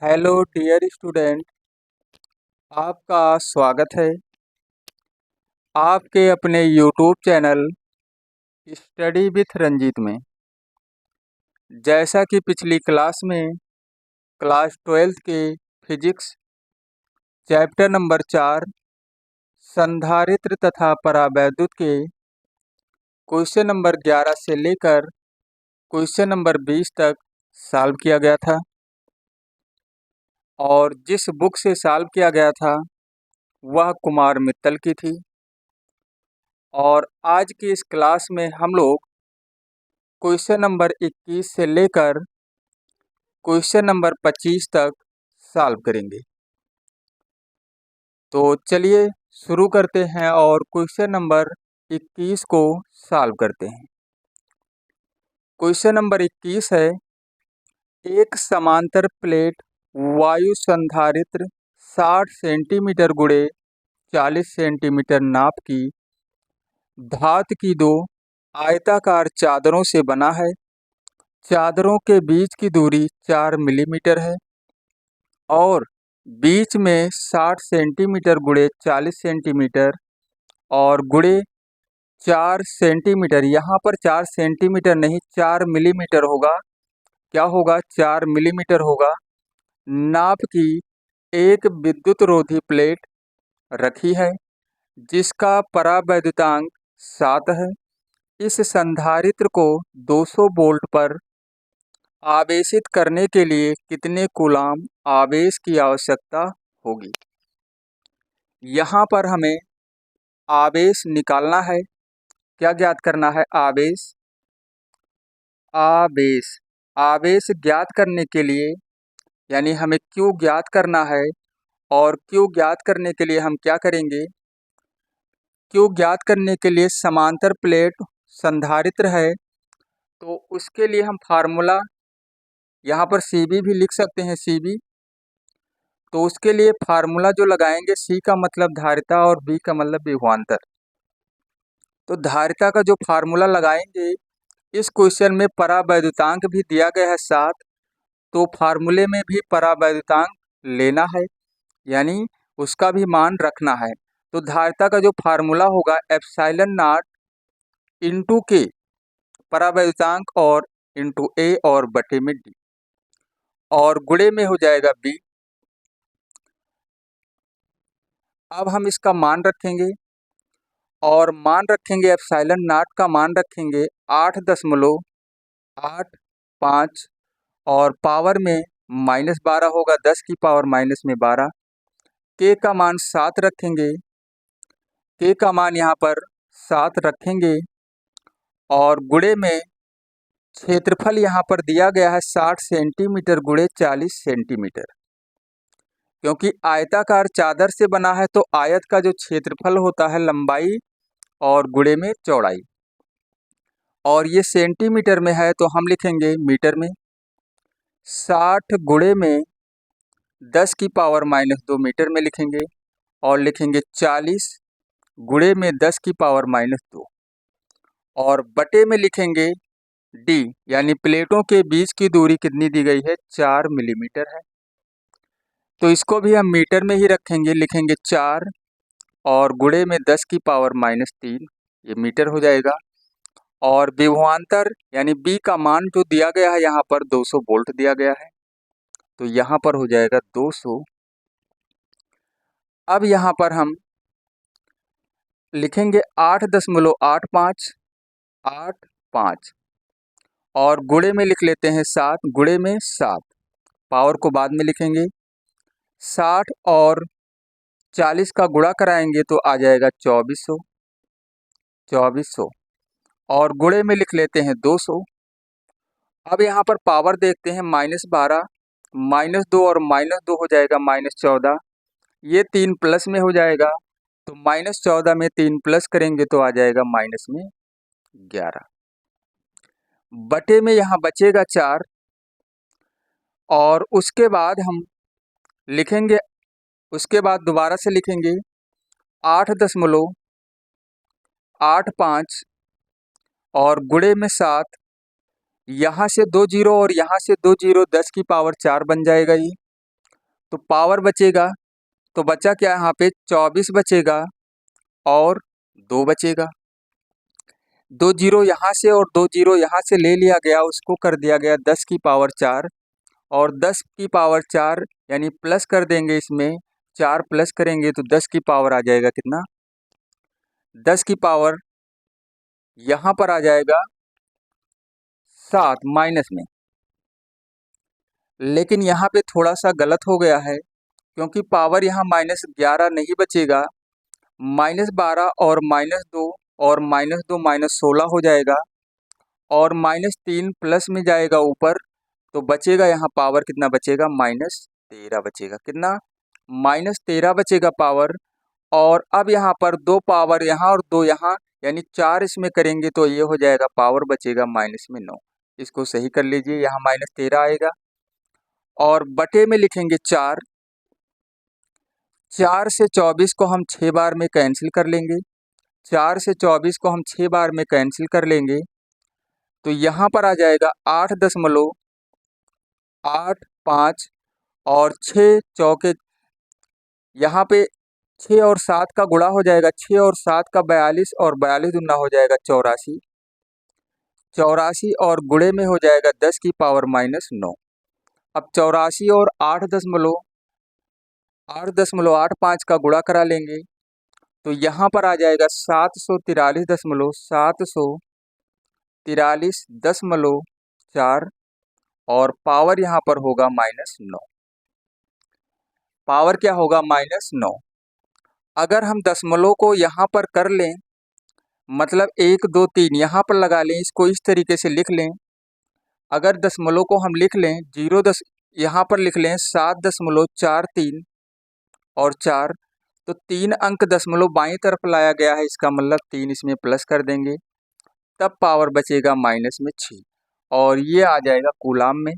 Hello dear student, आपका स्वागत है आपके अपने YouTube channel study with Ranjeet में। जैसा कि पिछली क्लास में क्लास 12th के फिजिक्स चैप्टर नंबर 4 संधारित्र तथा परावैद्युत के क्वेश्चन नंबर 11 से लेकर क्वेश्चन नंबर 20 तक सॉल्व किया गया था और जिस बुक से सॉल्व किया गया था वह कुमार मित्तल की थी। और आज की इस क्लास में हम लोग क्वेश्चन नंबर 21 से लेकर क्वेश्चन नंबर 25 तक सॉल्व करेंगे। तो चलिए शुरू करते हैं और क्वेश्चन नंबर 21 को सॉल्व करते हैं। क्वेश्चन नंबर 21 है, एक समांतर प्लेट वायु संधारित्र 60 सेंटीमीटर गुणे 40 सेंटीमीटर नाप की धातु की दो आयताकार चादरों से बना है। चादरों के बीच की दूरी 4 मिलीमीटर है और बीच में 60 सेंटीमीटर गुणे 40 सेंटीमीटर और गुणे 4 सेंटीमीटर, यहाँ पर 4 सेंटीमीटर नहीं 4 मिलीमीटर होगा। क्या होगा? 4 मिलीमीटर होगा। नाप की एक विद्युत रोधी प्लेट रखी है जिसका परावैद्युतांक 7 है। इस संधारित्र को 200 वोल्ट पर आवेशित करने के लिए कितने कूलाम आवेश की आवश्यकता होगी? यहाँ पर हमें आवेश निकालना है। क्या ज्ञात करना है? आवेश। आवेश आवेश ज्ञात करने के लिए यानी हमें क्यू ज्ञात करना है और क्यू ज्ञात करने के लिए हम क्या करेंगे? क्यू ज्ञात करने के लिए समांतर प्लेट संधारित्र है तो उसके लिए हम फार्मूला यहाँ पर सीबी भी लिख सकते हैं, सीबी। तो उसके लिए फार्मूला जो लगाएंगे, सी का मतलब धारिता और बी का मतलब विभवांतर। तो धारिता का जो फार्मूला लगाएंगे, इस क्वेश्चन में परावैद्युतांक भी दिया गया है 7, तो फार्मूले में भी परावैद्युतांक लेना है यानी उसका भी मान रखना है। तो धारिता का जो फार्मूला होगा एप्सिलॉन नॉट इंटू के, परावैद्युतांक और इंटू ए और बटे में डी, और गुणे में हो जाएगा बी। अब हम इसका मान रखेंगे और मान रखेंगे एप्सिलॉन नॉट का मान रखेंगे 8.85 और पावर में -12 होगा, 10 की पावर माइनस में 12। के का मान 7 रखेंगे, के का मान यहाँ पर 7 रखेंगे और गुणे में क्षेत्रफल यहाँ पर दिया गया है 60 सेंटीमीटर गुणे 40 सेंटीमीटर। क्योंकि आयताकार चादर से बना है तो आयत का जो क्षेत्रफल होता है लंबाई और गुणे में चौड़ाई, और ये सेंटीमीटर में है तो हम लिखेंगे मीटर में। 60 गुणे में 10 की पावर -2 मीटर में लिखेंगे और लिखेंगे 40 गुणे में 10 की पावर -2 और बटे में लिखेंगे डी, यानी प्लेटों के बीच की दूरी कितनी दी गई है? 4 मिलीमीटर है। तो इसको भी हम मीटर में ही रखेंगे, लिखेंगे 4 और गुणे में 10 की पावर -3, ये मीटर हो जाएगा। और विभवांतर यानी बी का मान जो दिया गया है यहाँ पर 200 वोल्ट दिया गया है, तो यहाँ पर हो जाएगा 200। अब यहाँ पर हम लिखेंगे 8.85 और गुणे में लिख लेते हैं 7, गुणे में 7, पावर को बाद में लिखेंगे। 60 और 40 का गुणा कराएंगे तो आ जाएगा 2400 और गुणे में लिख लेते हैं 200। अब यहाँ पर पावर देखते हैं, -12 -2 और -2 हो जाएगा -14, ये 3 प्लस में हो जाएगा तो -14 में 3 प्लस करेंगे तो आ जाएगा माइनस में 11, बटे में यहाँ बचेगा 4 और उसके बाद हम लिखेंगे, उसके बाद दोबारा से लिखेंगे 8.85 और गुणे में 7, यहाँ से 2 जीरो और यहाँ से 2 जीरो, 10 की पावर 4 बन जाएगा ये। तो पावर बचेगा, तो बचा क्या यहाँ पे 24 बचेगा और 2 बचेगा। 2 जीरो यहाँ से और 2 जीरो यहाँ से ले लिया गया, उसको कर दिया गया 10 की पावर 4 और 10 की पावर 4 यानी प्लस कर देंगे, इसमें 4 प्लस करेंगे तो 10 की पावर आ जाएगा कितना, 10 की पावर यहाँ पर आ जाएगा 7 माइनस में। लेकिन यहाँ पे थोड़ा सा गलत हो गया है, क्योंकि पावर यहाँ -11 नहीं बचेगा, -12 और -2 और -2 -16 हो जाएगा और -3 प्लस में जाएगा ऊपर, तो बचेगा यहाँ पावर कितना बचेगा, -13 बचेगा। कितना, -13 बचेगा पावर। और अब यहाँ पर 2 पावर यहाँ और 2 यहाँ, यानी 4 इसमें करेंगे तो ये हो जाएगा पावर बचेगा -9। इसको सही कर लीजिए, यहाँ -13 आएगा और बटे में लिखेंगे 4। 4 से 24 को हम 6 बार में कैंसिल कर लेंगे, 4 से 24 को हम 6 बार में कैंसिल कर लेंगे, तो यहाँ पर आ जाएगा 8.85 और 6 चौके, यहाँ पे 6 और 7 का गुणा हो जाएगा, 6 और 7 का 42 और 42 दूना हो जाएगा 84, 84 और गुणे में हो जाएगा 10 की पावर -9। अब 84 और 8.85 का गुणा करा लेंगे, तो यहाँ पर आ जाएगा 743.4 और पावर यहाँ पर होगा -9। पावर क्या होगा, -9। अगर हम दशमलव को यहाँ पर कर लें, मतलब 1 2 3 यहाँ पर लगा लें, इसको इस तरीके से लिख लें। अगर दशमलव को हम लिख लें, यहाँ पर लिख लें 7.43 और 4, तो 3 अंक दशमलव बाईं तरफ लाया गया है, इसका मतलब 3 इसमें प्लस कर देंगे, तब पावर बचेगा -6 और ये आ जाएगा कूलाम में।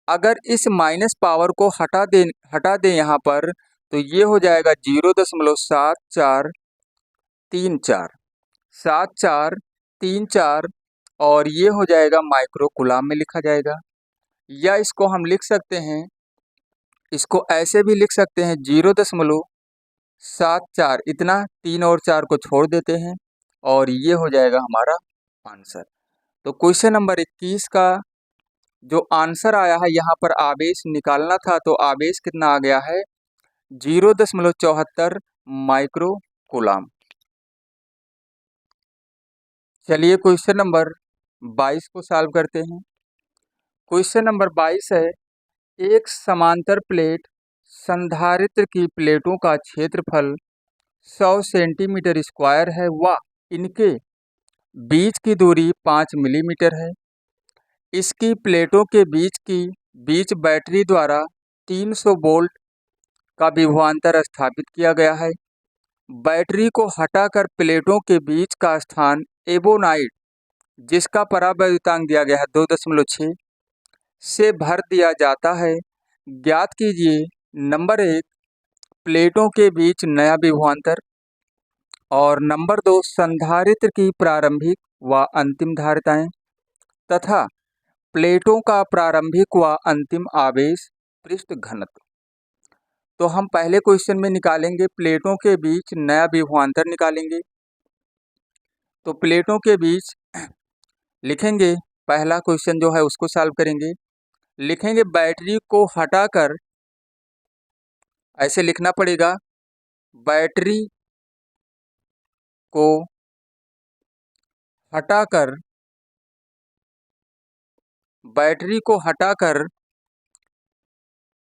अगर इस माइनस पावर को हटा दें यहाँ पर, तो ये हो जाएगा 0.7434 और ये हो जाएगा माइक्रो कूलाम में लिखा जाएगा। या इसको हम लिख सकते हैं, इसको ऐसे भी लिख सकते हैं 0.74, इतना 3 और 4 को छोड़ देते हैं और ये हो जाएगा हमारा आंसर। तो क्वेश्चन नंबर 21 का जो आंसर आया है, यहाँ पर आवेश निकालना था, तो आवेश कितना आ गया है, 0.74 माइक्रो कूलाम। चलिए क्वेश्चन नंबर 22 को सॉल्व करते हैं। क्वेश्चन नंबर 22 है, एक समांतर प्लेट संधारित्र की प्लेटों का क्षेत्रफल 100 सेंटीमीटर स्क्वायर है व इनके बीच की दूरी 5 मिलीमीटर है। इसकी प्लेटों के बीच बैटरी द्वारा 300 वोल्ट का विभवांतर स्थापित किया गया है। बैटरी को हटाकर प्लेटों के बीच का स्थान एबोनाइट, जिसका परावैद्युतांक दिया गया है 2.6, से भर दिया जाता है। ज्ञात कीजिए नंबर 1 प्लेटों के बीच नया विभवांतर और नंबर 2 संधारित्र की प्रारंभिक व अंतिम धारिताएं तथा प्लेटों का प्रारंभिक व अंतिम आवेश पृष्ठ घनत्व। तो हम पहले क्वेश्चन में निकालेंगे प्लेटों के बीच नया विभवांतर निकालेंगे। तो प्लेटों के बीच लिखेंगे, पहला क्वेश्चन जो है उसको सॉल्व करेंगे। लिखेंगे बैटरी को हटाकर, ऐसे लिखना पड़ेगा, बैटरी को हटाकर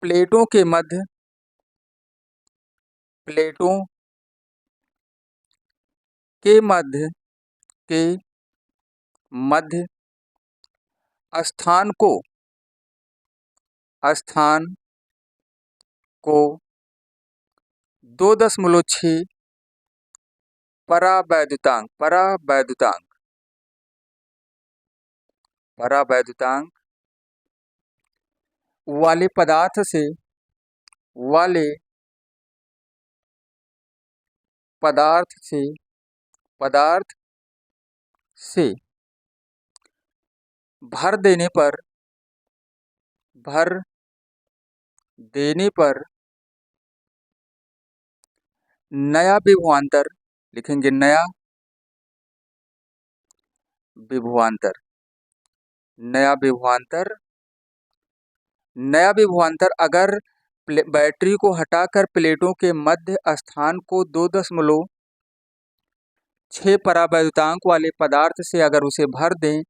प्लेटों के मध्य स्थान को 2.6 परावैद्युतांक वाले पदार्थ से भर देने पर नया विभवांतर लिखेंगे, नया विभवांतर, नया विभवांतर, नया विभवांतर अगर बैटरी को हटाकर प्लेटों के मध्य स्थान को 2.6 परावैद्युतांक वाले पदार्थ से अगर उसे भर दें,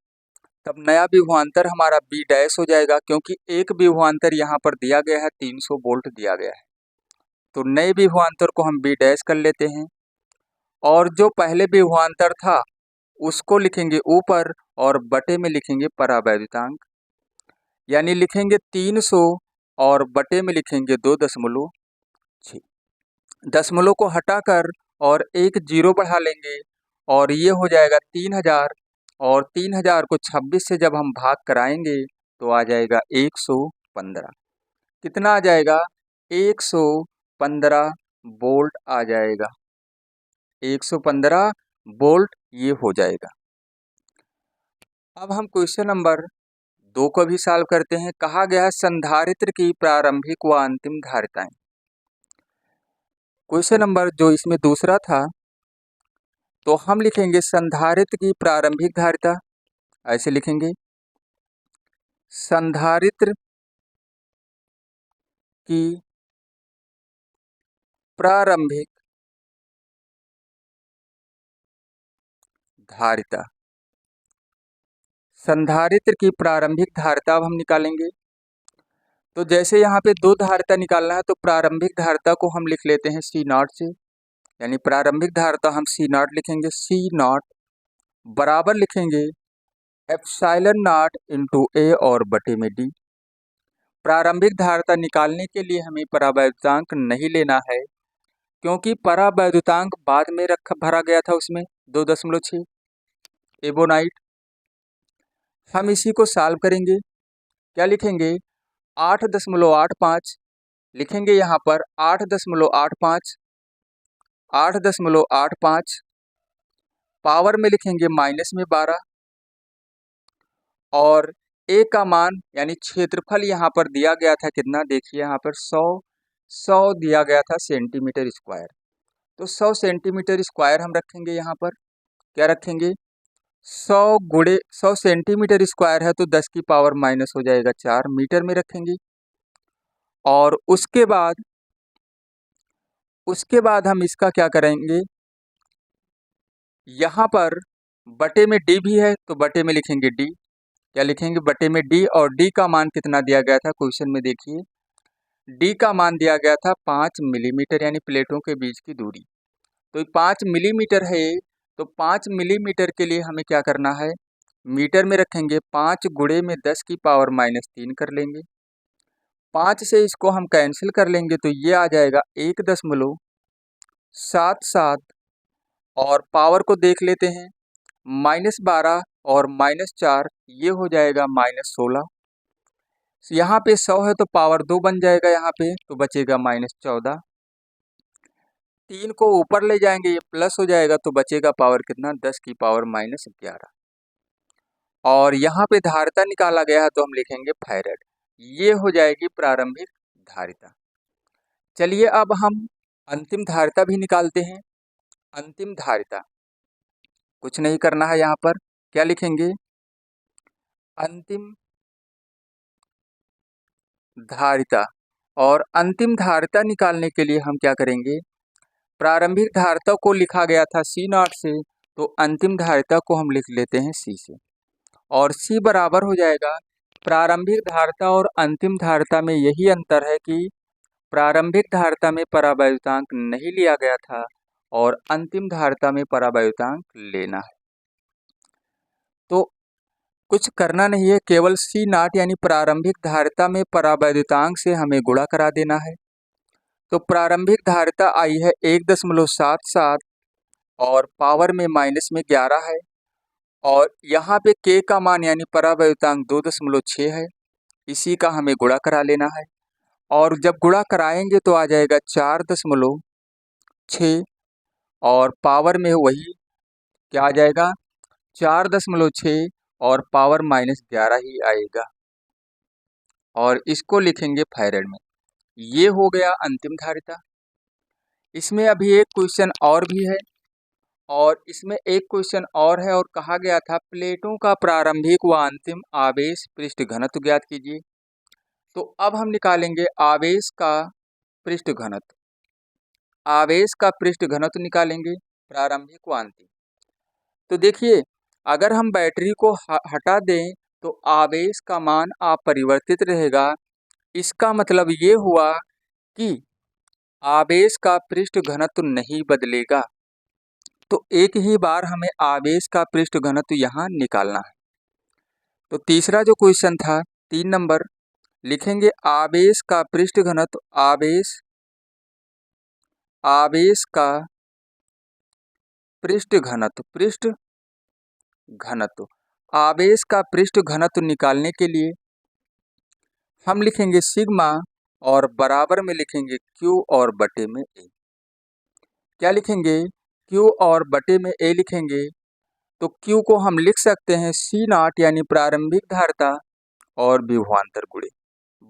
तब नया विभवांतर हमारा बी डैश हो जाएगा, क्योंकि एक विभवांतर यहाँ पर दिया गया है, 300 वोल्ट दिया गया है। तो नए विभवांतर को हम बी डैश कर लेते हैं, और जो पहले विभवांतर था उसको लिखेंगे ऊपर और बटे में लिखेंगे परावैद्युतांक, यानी लिखेंगे 300 और बटे में लिखेंगे 2.6। दशमलव को हटाकर और एक जीरो बढ़ा लेंगे और ये हो जाएगा 3000, और 3000 को 26 से जब हम भाग कराएंगे तो आ जाएगा 115। कितना आ जाएगा? 115 वोल्ट आ जाएगा, 115 वोल्ट ये हो जाएगा। अब हम क्वेश्चन नंबर 2 को भी सॉल्व करते हैं। कहा गया है संधारित्र की प्रारंभिक व अंतिम धारिताएं। क्वेश्चन नंबर जो इसमें दूसरा था, तो हम लिखेंगे संधारित्र की प्रारंभिक धारिता, ऐसे लिखेंगे, संधारित्र की प्रारंभिक धारिता, संधारित्र की प्रारंभिक धारिता अब हम निकालेंगे। तो जैसे यहाँ पे दो धारिता निकालना है, तो प्रारंभिक धारिता को हम लिख लेते हैं सी नॉट से, यानी प्रारंभिक धारिता हम सी नॉट लिखेंगे, सी नॉट बराबर लिखेंगे एप्सिलॉन नॉट इंटू ए और बटे में डी। प्रारंभिक धारिता निकालने के लिए हमें परावैद्युतांक नहीं लेना है, क्योंकि परावैद्युतांक बाद में भरा गया था उसमें 2.6 एबोनाइट। हम इसी को सॉल्व करेंगे। क्या लिखेंगे? 8.85 लिखेंगे यहाँ पर, 8.85, 8.85 पावर में लिखेंगे माइनस में 12, और ए का मान यानी क्षेत्रफल यहाँ पर दिया गया था कितना, देखिए यहाँ पर 100 दिया गया था सेंटीमीटर स्क्वायर। तो 100 सेंटीमीटर स्क्वायर हम रखेंगे यहाँ पर। क्या रखेंगे? 100 सेंटीमीटर स्क्वायर है तो 10 की पावर माइनस हो जाएगा 4 मीटर में रखेंगे। और उसके बाद हम इसका क्या करेंगे, यहाँ पर बटे में डी भी है तो बटे में लिखेंगे डी। क्या लिखेंगे? बटे में डी, और डी का मान कितना दिया गया था क्वेश्चन में, देखिए डी का मान दिया गया था 5 मिलीमीटर, यानी प्लेटों के बीच की दूरी। तो 5 मिलीमीटर है, तो 5 मिलीमीटर के लिए हमें क्या करना है, मीटर में रखेंगे, 5 गुणे में 10 की पावर माइनस 3 कर लेंगे। 5 से इसको हम कैंसिल कर लेंगे तो ये आ जाएगा 1.77, और पावर को देख लेते हैं, -12 और -4 ये हो जाएगा -16। यहाँ पे 100 है तो पावर 2 बन जाएगा, यहाँ पे तो बचेगा -14। 3 को ऊपर ले जाएंगे ये प्लस हो जाएगा, तो बचेगा पावर कितना, 10 की पावर -11। और यहाँ पे धारिता निकाला गया है तो हम लिखेंगे फैरेड। ये हो जाएगी प्रारंभिक धारिता। चलिए अब हम अंतिम धारिता भी निकालते हैं। अंतिम धारिता कुछ नहीं करना है, यहाँ पर क्या लिखेंगे, अंतिम धारिता। और अंतिम धारिता निकालने के लिए हम क्या करेंगे, प्रारंभिक धारिता को लिखा गया था सी नॉट से, तो अंतिम धारिता को हम लिख लेते हैं सी से, और सी बराबर हो जाएगा, प्रारंभिक धारिता और अंतिम धारिता में यही अंतर है कि प्रारंभिक धारिता में परावैद्युतांक नहीं लिया गया था और अंतिम धारिता में परावैद्युतांक लेना है। तो कुछ करना नहीं है, केवल सी नॉट यानी प्रारंभिक धारिता में परावैद्युतांक से हमें गुणा करा देना है। तो प्रारंभिक धारिता आई है 1.77 और पावर में -11 है, और यहाँ पे के का मान यानी परावैद्युतांक 2.6 है, इसी का हमें गुणा करा लेना है। और जब गुणा कराएंगे तो आ जाएगा 4.6, और पावर में वही क्या आ जाएगा, 4.6 और पावर -11 ही आएगा, और इसको लिखेंगे फैरेड में। ये हो गया अंतिम धारिता। इसमें अभी एक क्वेश्चन और भी है, और इसमें एक क्वेश्चन और है, और कहा गया था प्लेटों का प्रारंभिक व अंतिम आवेश पृष्ठ घनत्व ज्ञात कीजिए। तो अब हम निकालेंगे आवेश का पृष्ठ घनत्व। आवेश का पृष्ठ घनत्व निकालेंगे प्रारंभिक व अंतिम। तो देखिए, अगर हम बैटरी को हटा दें तो आवेश का मान अपरिवर्तित रहेगा। इसका मतलब ये हुआ कि आवेश का पृष्ठ घनत्व नहीं बदलेगा। तो एक ही बार हमें आवेश का पृष्ठ घनत्व यहाँ निकालना है। तो तीसरा जो क्वेश्चन था 3 नंबर, लिखेंगे आवेश का पृष्ठ घनत्व। आवेश का पृष्ठ घनत्व। आवेश का पृष्ठ घनत्व निकालने के लिए हम लिखेंगे सिग्मा, और बराबर में लिखेंगे Q और बटे में A। क्या लिखेंगे? Q और बटे में A लिखेंगे। तो Q को हम लिख सकते हैं C0 यानी प्रारंभिक धारिता और विभवांतर गुणे।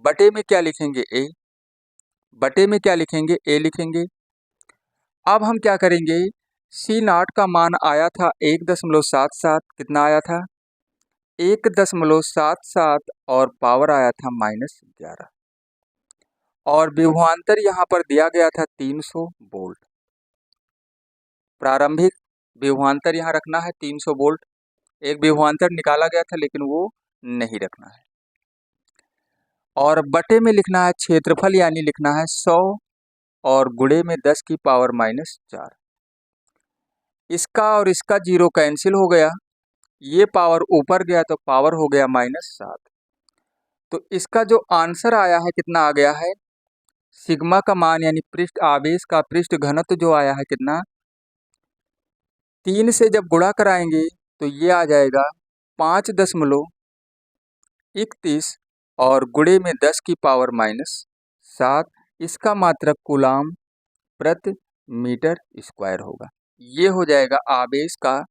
बटे में क्या लिखेंगे? A। बटे में क्या लिखेंगे? A लिखेंगे। अब हम क्या करेंगे? C0 का मान आया था 1.77। कितना आया था? 1.77, और पावर आया था -11, और विभवांतर यहाँ पर दिया गया था 300 वोल्ट। प्रारंभिक विभवांतर यहाँ रखना है 300 वोल्ट। एक विभवांतर निकाला गया था लेकिन वो नहीं रखना है। और बटे में लिखना है क्षेत्रफल, यानी लिखना है 100, और गुणे में 10 की पावर -4। इसका और इसका 0 कैंसिल हो गया, ये पावर ऊपर गया तो पावर हो गया -7। तो इसका जो आंसर आया है कितना आ गया है? सिग्मा का मान यानी पृष्ठ आवेश का पृष्ठ घनत्व जो आया है कितना? 3 से जब गुणा कराएंगे तो ये आ जाएगा 5.31, और गुणे में 10 की पावर -7। इसका मात्रक कूलाम प्रति मीटर स्क्वायर होगा। ये हो जाएगा आवेश का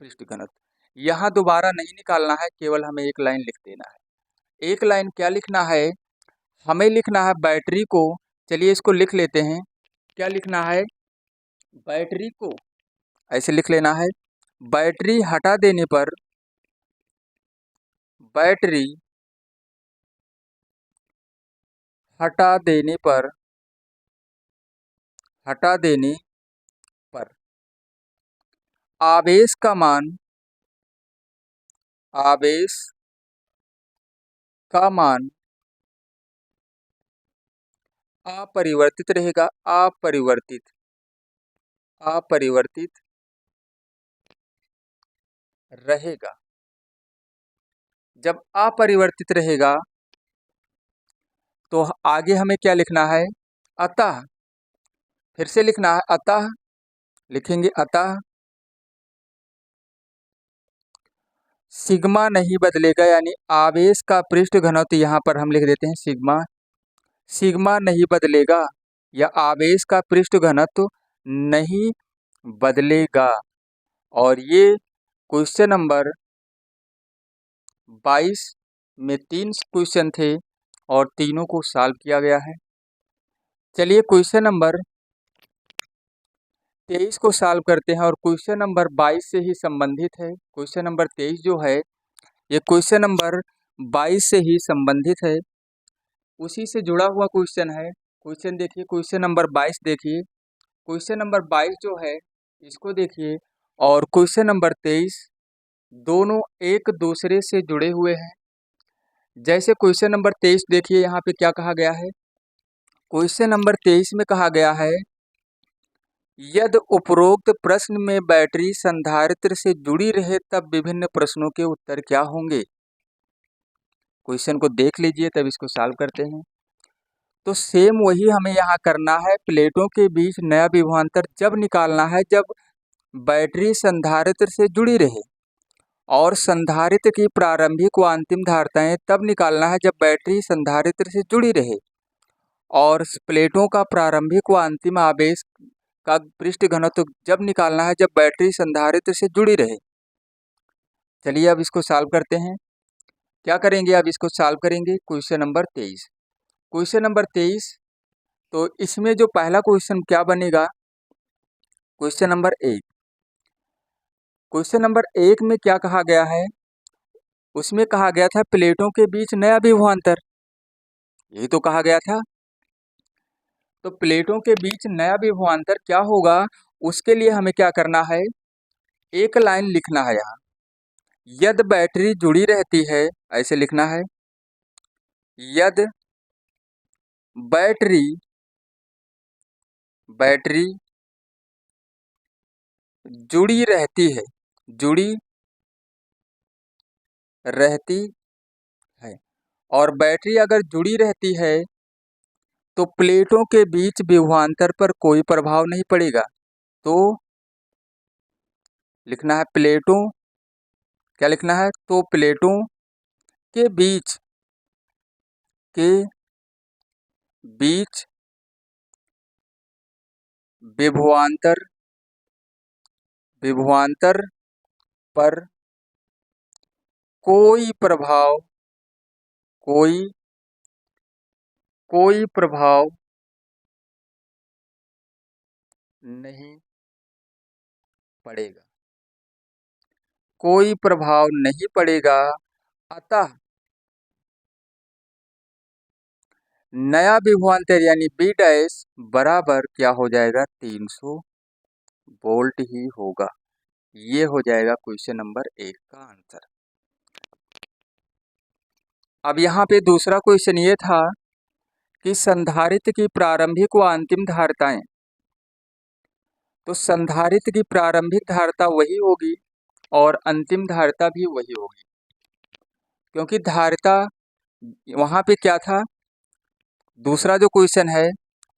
पृष्ठ घनत्व। यहाँ दोबारा नहीं निकालना है, केवल हमें एक लाइन लिख देना है। एक लाइन क्या लिखना है? हमें लिखना है बैटरी को, चलिए इसको लिख लेते हैं। क्या लिखना है? बैटरी को ऐसे लिख लेना है, बैटरी हटा देने पर, बैटरी हटा देने पर आवेश का मान अपरिवर्तित रहेगा। अपरिवर्तित रहेगा। जब अपरिवर्तित रहेगा तो आगे हमें क्या लिखना है? अतः। फिर से लिखना है अतः, लिखेंगे अतः सिग्मा नहीं बदलेगा, यानी आवेश का पृष्ठ घनत्व यहाँ पर हम लिख देते हैं सिग्मा नहीं बदलेगा, या आवेश का पृष्ठ घनत्व नहीं बदलेगा। और ये क्वेश्चन नंबर 22 में 3 क्वेश्चन थे और तीनों को सॉल्व किया गया है। चलिए क्वेश्चन नंबर 23 को सॉल्व करते हैं, और क्वेश्चन नंबर 22 से ही संबंधित है। क्वेश्चन नंबर 23 जो है ये क्वेश्चन नंबर 22 से ही संबंधित है, उसी से जुड़ा हुआ क्वेश्चन है। क्वेश्चन देखिए, क्वेश्चन नंबर 22 देखिए। क्वेश्चन नंबर 22 जो है इसको देखिए, और क्वेश्चन नंबर 23 दोनों एक दूसरे से जुड़े हुए हैं। जैसे क्वेश्चन नंबर 23 देखिए, यहाँ पे क्या कहा गया है? क्वेश्चन नंबर 23 में कहा गया है यदि उपरोक्त प्रश्न में बैटरी संधारित्र से जुड़ी रहे तब विभिन्न प्रश्नों के उत्तर क्या होंगे। क्वेश्चन को देख लीजिए, तब इसको सॉल्व करते हैं। तो सेम वही हमें यहाँ करना है। प्लेटों के बीच नया विभवांतर जब निकालना है जब बैटरी संधारित्र से जुड़ी रहे, और संधारित्र की प्रारंभिक व अंतिम धारिताएं तब निकालना है जब बैटरी संधारित्र से जुड़ी रहे, और प्लेटों का प्रारंभिक व अंतिम आवेश का पृष्ठ घनत्व जब निकालना है जब बैटरी संधारित्र से जुड़ी रहे। चलिए अब इसको सॉल्व करते हैं। क्या करेंगे? अब इसको सॉल्व करेंगे। क्वेश्चन नंबर 23 तो इसमें जो पहला क्वेश्चन क्या बनेगा, क्वेश्चन नंबर 1। क्वेश्चन नंबर 1 में क्या कहा गया है, उसमें कहा गया था प्लेटों के बीच नया विभवांतर, यही तो कहा गया था। तो प्लेटों के बीच नया विभवांतर क्या होगा, उसके लिए हमें क्या करना है, एक लाइन लिखना है यहाँ, यदि बैटरी जुड़ी रहती है, ऐसे लिखना है, यदि बैटरी बैटरी जुड़ी रहती है, जुड़ी रहती है, और बैटरी अगर जुड़ी रहती है तो प्लेटों के बीच विभवांतर पर कोई प्रभाव नहीं पड़ेगा। तो लिखना है प्लेटों, क्या लिखना है, तो प्लेटों के बीच के बीच विभवांतर विभवांतर पर कोई प्रभाव कोई कोई प्रभाव नहीं पड़ेगा, कोई प्रभाव नहीं पड़ेगा। अतः नया विभवांतर यानी बी डैश बराबर क्या हो जाएगा, 300 वोल्ट ही होगा। ये हो जाएगा क्वेश्चन नंबर 1 का आंसर। अब यहाँ पे दूसरा क्वेश्चन ये था कि संधारित्र की प्रारंभिक व अंतिम धारिताएं, तो संधारित्र की प्रारंभिक धारिता वही होगी और अंतिम धारिता भी वही होगी, क्योंकि धारिता वहाँ पे क्या था, दूसरा जो क्वेश्चन है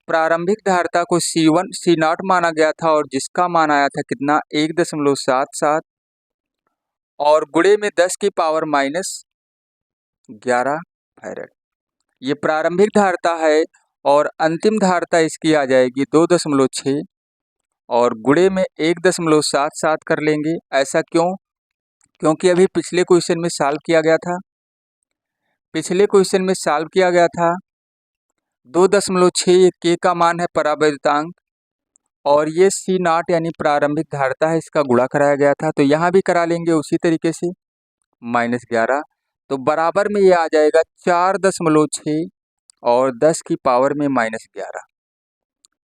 प्रारंभिक धारिता को C1 C0 माना गया था और जिसका मान आया था कितना, 1.77 और गुणे में 10 की पावर -11 फैरेड। ये प्रारंभिक धारिता है और अंतिम धारिता इसकी आ जाएगी 2.6 और गुणे में 1.77 कर लेंगे। ऐसा क्यों, क्योंकि अभी पिछले क्वेश्चन में सॉल्व किया गया था, पिछले क्वेश्चन में सॉल्व किया गया था 2.6 के का मान है परावैद्युतांक और ये C0 यानी प्रारंभिक धारिता है, इसका गुणा कराया गया था, तो यहाँ भी करा लेंगे उसी तरीके से -11, तो बराबर में ये आ जाएगा 4.6 और 10 की पावर में -11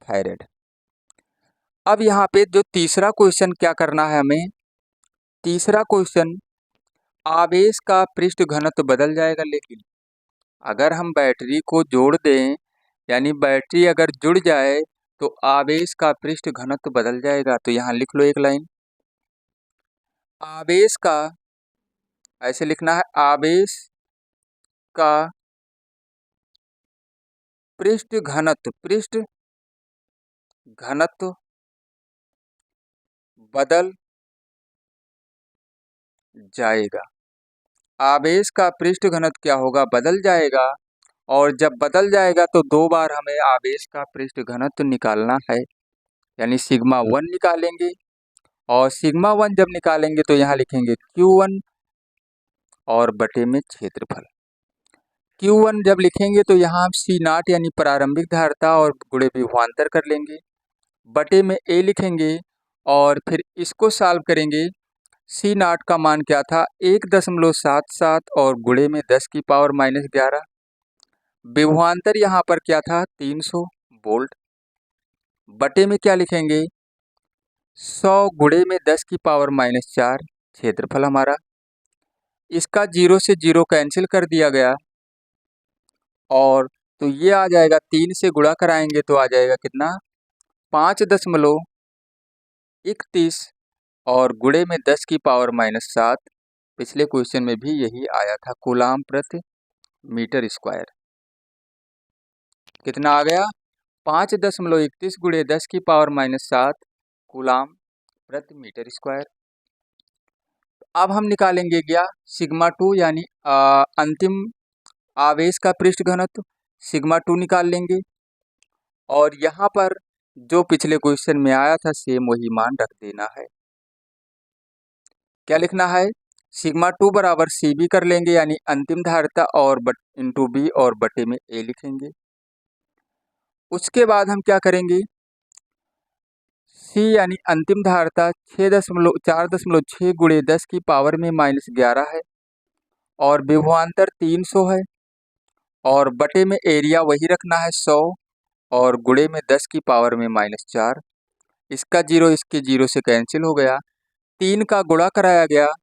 फैरेड। अब यहाँ पे जो तीसरा क्वेश्चन क्या करना है हमें, तीसरा क्वेश्चन आवेश का पृष्ठ घनत्व बदल जाएगा, लेकिन अगर हम बैटरी को जोड़ दें यानी बैटरी अगर जुड़ जाए तो आवेश का पृष्ठ घनत्व बदल जाएगा। तो यहाँ लिख लो एक लाइन, आवेश का, ऐसे लिखना है, आवेश का पृष्ठ घनत्व बदल जाएगा। आवेश का पृष्ठ घनत्व क्या होगा, बदल जाएगा, और जब बदल जाएगा तो दो बार हमें आवेश का पृष्ठ घनत्व निकालना है, यानी सिग्मा 1 निकालेंगे और सिग्मा 1 जब निकालेंगे तो यहाँ लिखेंगे Q1 और बटे में क्षेत्रफल। Q1 जब लिखेंगे तो यहाँ हम C0 यानी प्रारंभिक धारिता और गुणे विभवांतर कर लेंगे, बटे में A लिखेंगे और फिर इसको सॉल्व करेंगे। C0 का मान क्या था, 1.77 और गुणे में 10 की पावर -11, विभवांतर यहाँ पर क्या था 300 वोल्ट, बटे में क्या लिखेंगे 100 गुणे में 10 की पावर -4 क्षेत्रफल हमारा, इसका 0 से 0 कैंसिल कर दिया गया और तो ये आ जाएगा 3 से गुणा कराएंगे तो आ जाएगा कितना 5.31 और गुणे में 10 की पावर -7, पिछले क्वेश्चन में भी यही आया था, कूलाम प्रति मीटर स्क्वायर। कितना आ गया 5.31 गुणे 10 की पावर -7 कूलाम प्रति मीटर स्क्वायर। अब हम निकालेंगे क्या, सिग्मा 2 यानी अंतिम आवेश का पृष्ठ घनत्व, सिग्मा 2 निकाल लेंगे और यहाँ पर जो पिछले क्वेश्चन में आया था सेम वही मान रख देना है। क्या लिखना है, सिग्मा 2 बराबर CB कर लेंगे यानी अंतिम धारिता और इंटू B और बटे में A लिखेंगे उसके बाद हम क्या करेंगे, C यानी अंतिम धारिता 4.6 गुणे 10 की पावर में -11 है और विभवांतर 300 है और बटे में एरिया वही रखना है 100 और गुणे में 10 की पावर में -4। इसका 0 इसके 0 से कैंसिल हो गया। 3 का गुणा कराया गया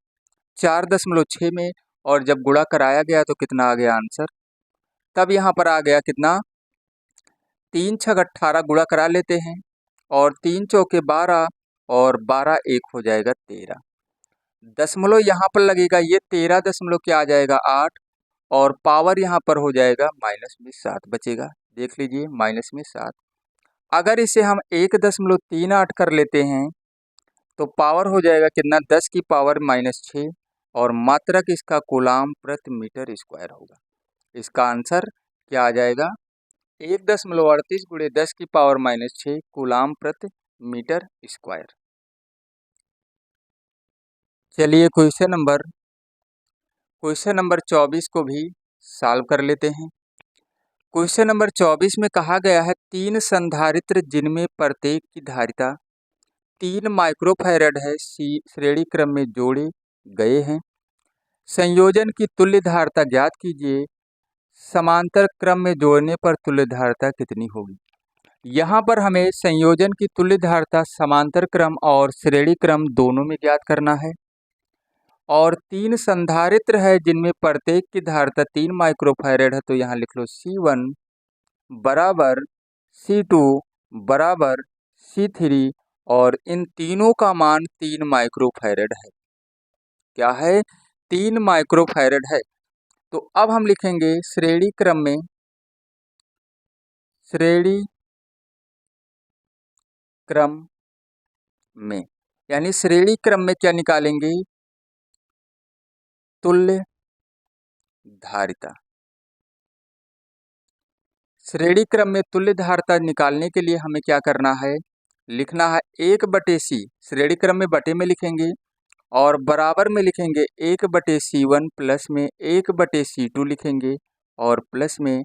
4.6 में और जब गुणा कराया गया तो कितना आ गया आंसर, तब यहाँ पर आ गया कितना, 3 छक 18 गुणा करा लेते हैं और 3 चौके 12 और 12 एक हो जाएगा 13। दशमलव यहाँ पर लगेगा, ये 13 दशमलव क्या आ जाएगा 8 और पावर यहाँ पर हो जाएगा माइनस में 7 बचेगा। देख लीजिए माइनस में 7। अगर इसे हम 1.38 कर लेते हैं तो पावर हो जाएगा कितना, 10 की पावर -6 और मात्रक इसका कूलाम प्रति मीटर स्क्वायर होगा। इसका आंसर क्या आ जाएगा, 1.38 गुणे 10 की पावर -6 कूलाम प्रति मीटर स्क्वायर। चलिए क्वेश्चन नंबर 24 को भी सॉल्व कर लेते हैं। क्वेश्चन नंबर 24 में कहा गया है 3 संधारित्र जिनमें प्रत्येक की धारिता 3 माइक्रोफैरड है श्रेणी क्रम में जोड़े गए हैं। संयोजन की तुल्य धारिता ज्ञात कीजिए, समांतर क्रम में जोड़ने पर तुल्य धारिता कितनी होगी। यहाँ पर हमें संयोजन की तुल्य धारिता समांतर क्रम और श्रेणी क्रम दोनों में ज्ञात करना है और 3 संधारित्र है जिनमें प्रत्येक की धारिता 3 माइक्रोफैरड है। तो यहाँ लिख लो C1 बराबर C2 बराबर C3 और इन तीनों का मान 3 माइक्रोफैरड है। क्या है, 3 माइक्रोफैरड है। तो अब हम लिखेंगे श्रेणी क्रम में यानी श्रेणी क्रम में क्या निकालेंगे, तुल्य धारिता। श्रेणी क्रम में तुल्य धारिता निकालने के लिए हमें क्या करना है, लिखना है 1/C, श्रेणी क्रम में बटे में लिखेंगे और बराबर में लिखेंगे 1/C1 प्लस में 1/C2 लिखेंगे और प्लस में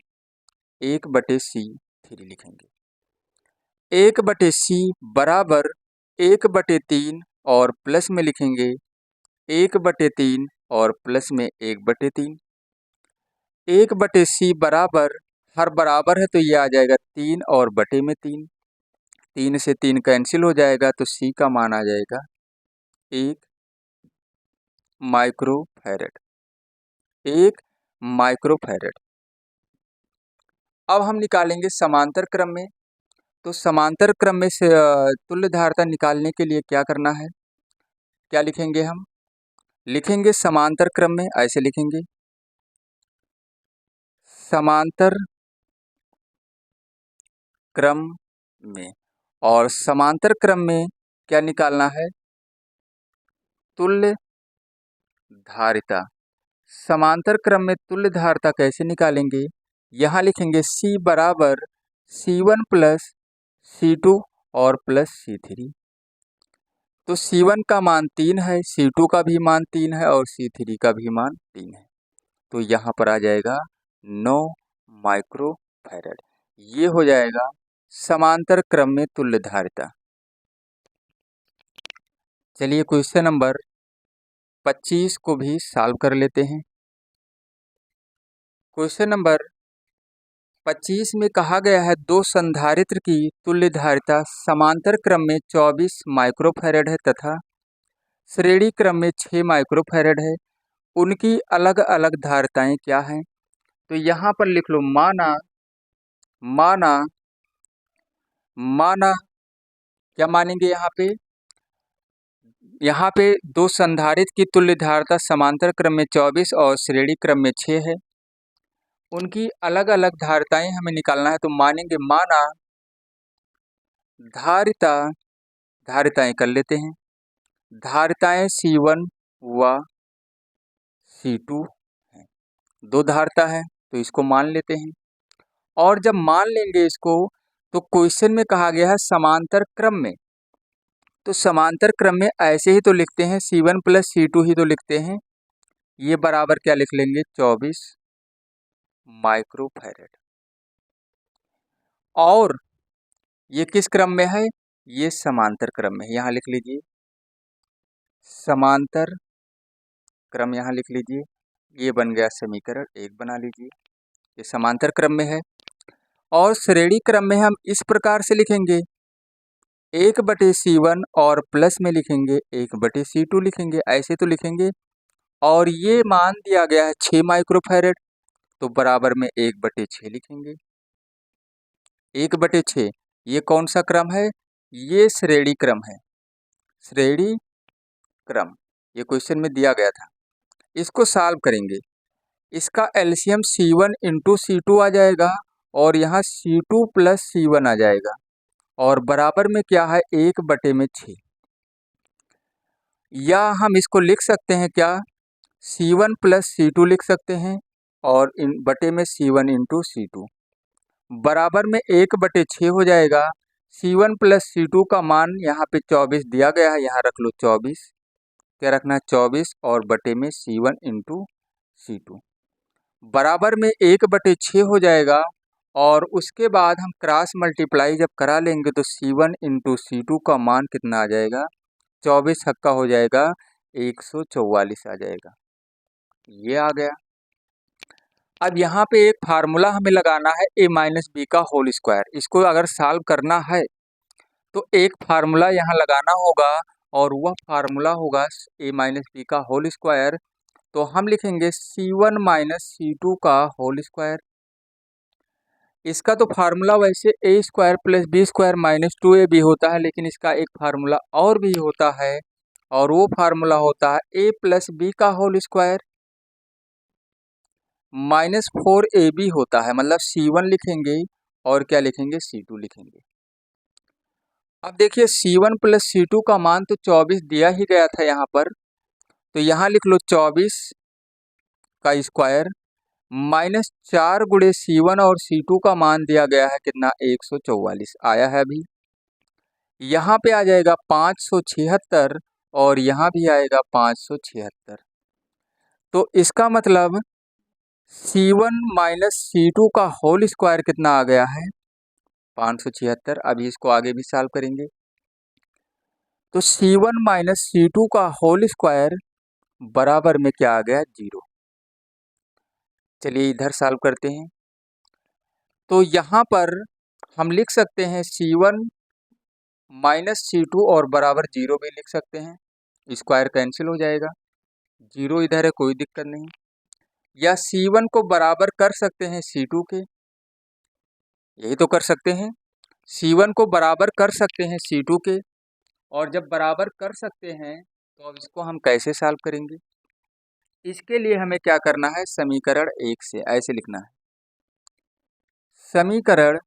1/C3 लिखेंगे। 1/C बराबर 1/3 और प्लस में लिखेंगे 1/3 और प्लस में 1/3। 1/C बराबर हर बराबर है तो ये आ जाएगा 3 और बटे में 3, 3 से 3 कैंसिल हो जाएगा तो C का मान आ जाएगा 1 माइक्रोफैरड। 1 माइक्रोफैरड। अब हम निकालेंगे समांतर क्रम में। तो समांतर क्रम में से तुल्य धारिता निकालने के लिए क्या करना है, क्या लिखेंगे, हम लिखेंगे समांतर क्रम में, ऐसे लिखेंगे समांतर क्रम में और समांतर क्रम में क्या निकालना है, तुल्य धारिता। समांतर क्रम में तुल्य धारिता कैसे निकालेंगे, यहाँ लिखेंगे C बराबर C1 प्लस C2 और प्लस C3। तो C1 का मान 3 है, C2 का भी मान 3 है और C3 का भी मान 3 है। तो यहाँ पर आ जाएगा 9 माइक्रोफैरड। ये हो जाएगा समांतर क्रम में तुल्य धारिता। चलिए क्वेश्चन नंबर 25 को भी सॉल्व कर लेते हैं। क्वेश्चन नंबर 25 में कहा गया है 2 संधारित्र की तुल्य धारिता समांतर क्रम में 24 माइक्रोफैरड है तथा श्रेणी क्रम में 6 माइक्रोफैरड है। उनकी अलग अलग धारिताएं क्या हैं। तो यहाँ पर लिख लो माना क्या मानेंगे, यहाँ पे 2 संधारित्र की तुल्य धारिता समांतर क्रम में 24 और श्रेणी क्रम में 6 है। उनकी अलग अलग धारिताएं हमें निकालना है। तो मानेंगे माना धारिताएं कर लेते हैं। धारिताएं C1 व C2 हैं, 2 धारिता है तो इसको मान लेते हैं। और जब मान लेंगे इसको तो क्वेश्चन में कहा गया है समांतर क्रम में, तो समांतर क्रम में ऐसे ही तो लिखते हैं C1 प्लस C2 ही तो लिखते हैं। ये बराबर क्या लिख लेंगे 24 माइक्रोफैरड। और ये किस क्रम में है, ये समांतर क्रम में है। यहाँ लिख लीजिए समांतर क्रम, यहाँ लिख लीजिए। ये बन गया समीकरण 1 बना लीजिए, ये समांतर क्रम में है। और श्रेणी क्रम में हम इस प्रकार से लिखेंगे 1/C1 और प्लस में लिखेंगे 1/C2 लिखेंगे, ऐसे तो लिखेंगे। और ये मान दिया गया है 6 माइक्रोफैरेड, तो बराबर में 1/6 लिखेंगे। 1/6 ये कौन सा क्रम है, ये श्रेणी क्रम है, श्रेणी क्रम। ये क्वेश्चन में दिया गया था। इसको सॉल्व करेंगे, इसका एलसीएम C1 इंटू C2 आ जाएगा और यहाँ C2 प्लस C1 आ जाएगा और बराबर में क्या है 1/6। या हम इसको लिख सकते हैं क्या, C1 प्लस C2 लिख सकते हैं और इन बटे में C1 इंटू C2 बराबर में 1/6 हो जाएगा। C1 प्लस C2 का मान यहाँ पे 24 दिया गया है, यहाँ रख लो 24, क्या रखना है 24 और बटे में C1 इंटू C2 बराबर में 1/6 हो जाएगा। और उसके बाद हम क्रॉस मल्टीप्लाई जब करा लेंगे तो C1 इंटू C2 का मान कितना आ जाएगा, 24 छक्का हो जाएगा 144 आ जाएगा, ये आ गया। अब यहाँ पे एक फार्मूला हमें लगाना है a माइनस बी का होल स्क्वायर। इसको अगर सॉल्व करना है तो एक फार्मूला यहाँ लगाना होगा और वह फार्मूला होगा a माइनस बी का होल स्क्वायर। तो हम लिखेंगे C1 माइनस C2 का होल स्क्वायर। इसका तो फार्मूला वैसे a square plus B square minus 2ab होता है, लेकिन इसका एक फार्मूला और भी होता है और वो फार्मूला होता है a प्लस बी का होल स्क्वायर माइनस 4ab होता है। मतलब C1 लिखेंगे और क्या लिखेंगे C2 लिखेंगे। अब देखिए C1 प्लस C2 का मान तो 24 दिया ही गया था यहाँ पर, तो यहाँ लिख लो 24 का स्क्वायर माइनस 4 गुणे C1 और C2 का मान दिया गया है कितना 144 आया है अभी। यहाँ पे आ जाएगा 576 और यहाँ भी आएगा 576। तो इसका मतलब C1 माइनस C2 का होल स्क्वायर कितना आ गया है 576। अभी इसको आगे भी सॉल्व करेंगे। तो C1 माइनस C2 का होल स्क्वायर बराबर में क्या आ गया 0। चलिए इधर सॉल्व करते हैं। तो यहाँ पर हम लिख सकते हैं C1 माइनस C2 और बराबर 0 भी लिख सकते हैं, स्क्वायर कैंसिल हो जाएगा, 0 इधर है कोई दिक्कत नहीं। या C1 को बराबर कर सकते हैं C2 के, यही तो कर सकते हैं। C1 को बराबर कर सकते हैं C2 के, और जब बराबर कर सकते हैं तो अब इसको हम कैसे सॉल्व करेंगे। इसके लिए हमें क्या करना है, समीकरण 1 से ऐसे लिखना है, समीकरण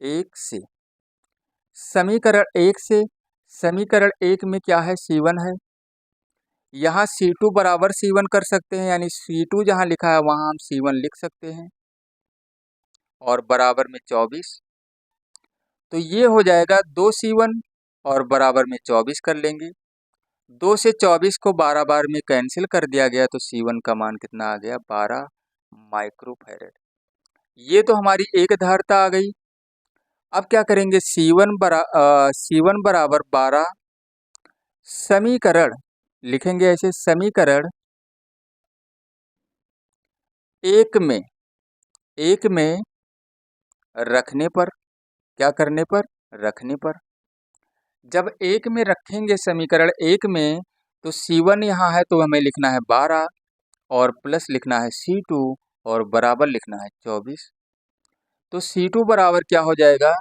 1 से। समीकरण 1 से, समीकरण 1 में क्या है C1 है, यहाँ C2 बराबर C1 कर सकते हैं, यानी C2 जहाँ लिखा है वहाँ हम C1 लिख सकते हैं और बराबर में 24। तो ये हो जाएगा 2C1 और बराबर में 24 कर लेंगे। 2 से 24 को 12 बार में कैंसिल कर दिया गया तो C1 का मान कितना आ गया 12 माइक्रोफैरेड। ये तो हमारी एक धारता आ गई। अब क्या करेंगे C1 बराबर 12, समीकरण लिखेंगे ऐसे, समीकरण एक में रखने पर, क्या करने पर, रखने पर। जब एक में रखेंगे समीकरण एक में तो C1 यहाँ है तो हमें लिखना है 12 और प्लस लिखना है C2 और बराबर लिखना है 24। तो C2 बराबर क्या हो जाएगा,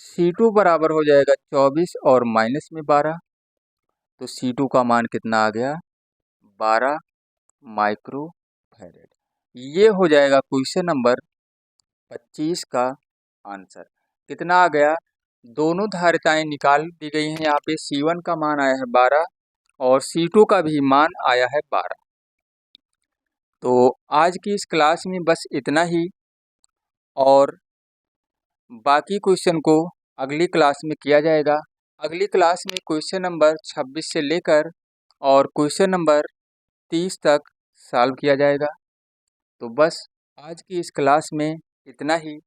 C2 बराबर हो जाएगा 24 और माइनस में 12। तो C2 का मान कितना आ गया 12 माइक्रोफैरेड। ये हो जाएगा क्वेश्चन नंबर 25 का आंसर। कितना आ गया, दोनों धारिताएं निकाल दी गई हैं। यहाँ पे C1 का मान आया है 12 और C2 का भी मान आया है 12। तो आज की इस क्लास में बस इतना ही, और बाकी क्वेश्चन को अगली क्लास में किया जाएगा। अगली क्लास में क्वेश्चन नंबर 26 से लेकर और क्वेश्चन नंबर 30 तक सॉल्व किया जाएगा। तो बस आज की इस क्लास में इतना ही।